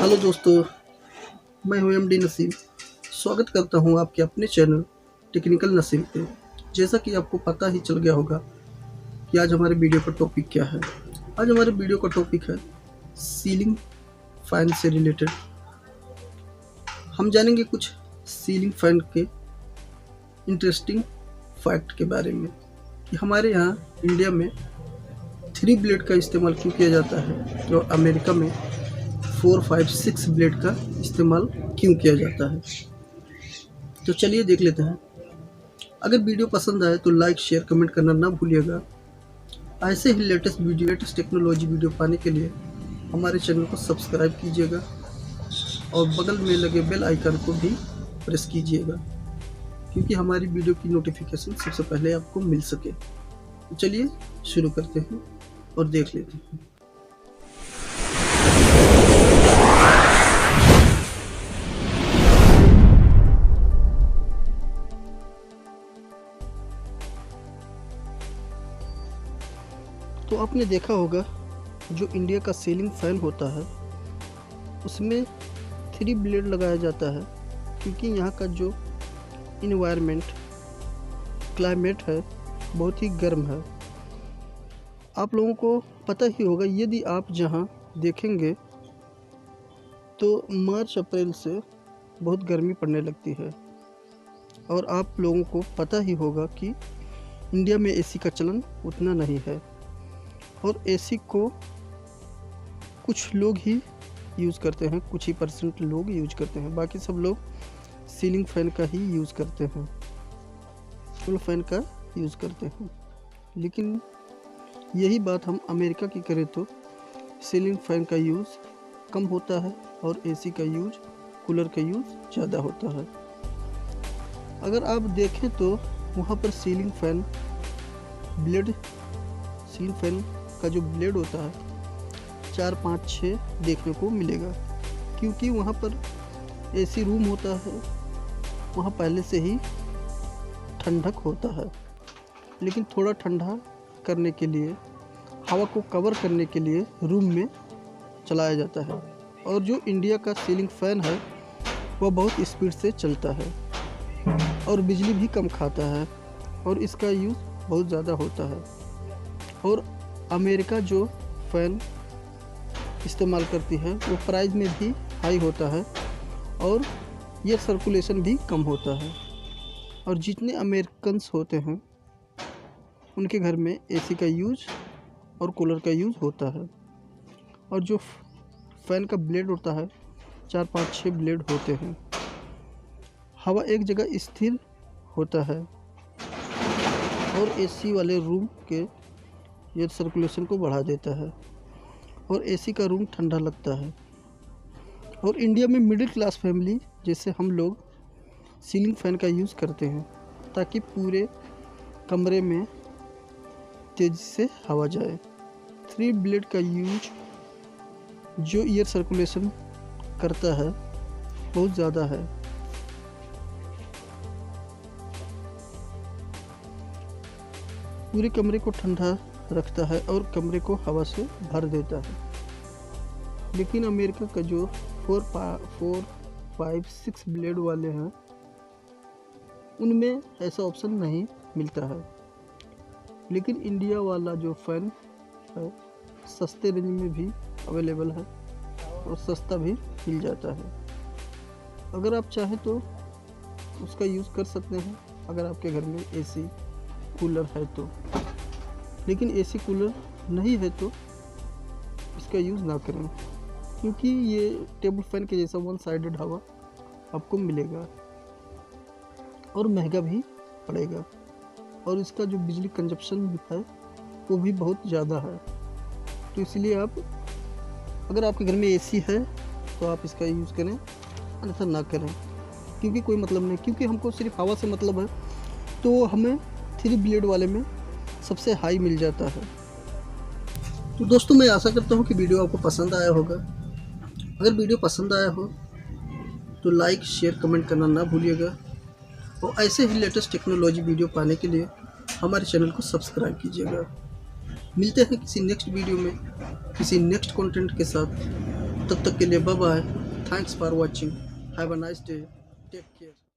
Hello दोस्तों, मैं हूं एमडी नसीम। स्वागत करता हूं आपके अपने चैनल टेक्निकल नसीम पे। जैसा कि आपको पता ही चल गया होगा कि आज हमारे वीडियो का टॉपिक क्या है। आज हमारे वीडियो का टॉपिक है सीलिंग फैन से रिलेटेड। हम जानेंगे कुछ सीलिंग फैन के इंटरेस्टिंग फैक्ट के बारे में कि हमारे यहाँ इंडिया में 3 ब्लेड का इस्तेमाल क्यों किया जाता है और अमेरिका में 4, 5, 6 ब्लेड का इस्तेमाल क्यों किया जाता है। तो चलिए देख लेते हैं। अगर वीडियो पसंद आए तो लाइक, शेयर, कमेंट करना ना भूलिएगा। ऐसे ही लेटेस्ट टेक्नोलॉजी वीडियो पाने के लिए हमारे चैनल को सब्सक्राइब कीजिएगा और बगल में लगे बेल आइकन को भी प्रेस कीजिएगा, क्योंकि हमारी वीडियो की नोटिफिकेशन सबसे पहले आपको मिल सके। तो चलिए शुरू करते हैं और देख लेते हैं। तो आपने देखा होगा जो इंडिया का सीलिंग फैन होता है उसमें 3 ब्लेड लगाया जाता है, क्योंकि यहाँ का जो इन्वायरमेंट क्लाइमेट है बहुत ही गर्म है। आप लोगों को पता ही होगा, यदि आप जहाँ देखेंगे तो मार्च अप्रैल से बहुत गर्मी पड़ने लगती है। और आप लोगों को पता ही होगा कि इंडिया में एसी का चलन उतना नहीं है और एसी को कुछ लोग ही यूज़ करते हैं, कुछ ही % लोग यूज करते हैं। बाकी सब लोग सीलिंग फैन का ही यूज़ करते हैं, फुल फैन का यूज़ करते हैं। लेकिन यही बात हम अमेरिका की करें तो सीलिंग फैन का यूज़ कम होता है और एसी का यूज़, कूलर का यूज़ ज़्यादा होता है। अगर आप देखें तो वहाँ पर सीलिंग फैन का जो ब्लेड होता है 4, 5, 6 देखने को मिलेगा, क्योंकि वहाँ पर एसी रूम होता है, वहाँ पहले से ही ठंडक होता है। लेकिन थोड़ा ठंडा करने के लिए, हवा को कवर करने के लिए रूम में चलाया जाता है। और जो इंडिया का सीलिंग फैन है वह बहुत स्पीड से चलता है और बिजली भी कम खाता है और इसका यूज़ बहुत ज़्यादा होता है। और अमेरिका जो फ़ैन इस्तेमाल करती है वो प्राइस में भी हाई होता है और ये सर्कुलेशन भी कम होता है। और जितने अमेरिकन्स होते हैं उनके घर में एसी का यूज़ और कूलर का यूज़ होता है। और जो फ़ैन का ब्लेड होता है 4, 5, 6 ब्लेड होते हैं। हवा एक जगह स्थिर होता है और एसी वाले रूम के ये सर्कुलेशन को बढ़ा देता है और एसी का रूम ठंडा लगता है। और इंडिया में मिडिल क्लास फैमिली जैसे हम लोग सीलिंग फैन का यूज़ करते हैं ताकि पूरे कमरे में तेज़ी से हवा जाए। 3 ब्लेड का यूज जो एयर सर्कुलेशन करता है बहुत ज़्यादा है। पूरे कमरे को ठंडा रखता है और कमरे को हवा से भर देता है। लेकिन अमेरिका का जो 4, 5, 6 ब्लेड वाले हैं उनमें ऐसा ऑप्शन नहीं मिलता है। लेकिन इंडिया वाला जो फ़ैन है सस्ते रेंज में भी अवेलेबल है और सस्ता भी मिल जाता है। अगर आप चाहें तो उसका यूज़ कर सकते हैं अगर आपके घर में एसी कूलर है तो। लेकिन एसी कूलर नहीं है तो इसका यूज़ ना करें, क्योंकि ये टेबल फैन के जैसा 1 साइडेड हवा आपको मिलेगा और महंगा भी पड़ेगा। और इसका जो बिजली कंजप्शन है वो भी बहुत ज़्यादा है। तो इसलिए आप, अगर आपके घर में एसी है तो आप इसका यूज़ करें, अन्यथा ना करें, क्योंकि कोई मतलब नहीं। क्योंकि हमको सिर्फ हवा से मतलब है तो हमें 3 ब्लेड वाले में सबसे हाई मिल जाता है। तो दोस्तों, मैं आशा करता हूँ कि वीडियो आपको पसंद आया होगा। अगर वीडियो पसंद आया हो तो लाइक, शेयर, कमेंट करना ना भूलिएगा और ऐसे ही लेटेस्ट टेक्नोलॉजी वीडियो पाने के लिए हमारे चैनल को सब्सक्राइब कीजिएगा। मिलते हैं किसी नेक्स्ट वीडियो में किसी नेक्स्ट कंटेंट के साथ। तब तक के लिए bye bye. Thanks for watching. Have a nice day. Take care.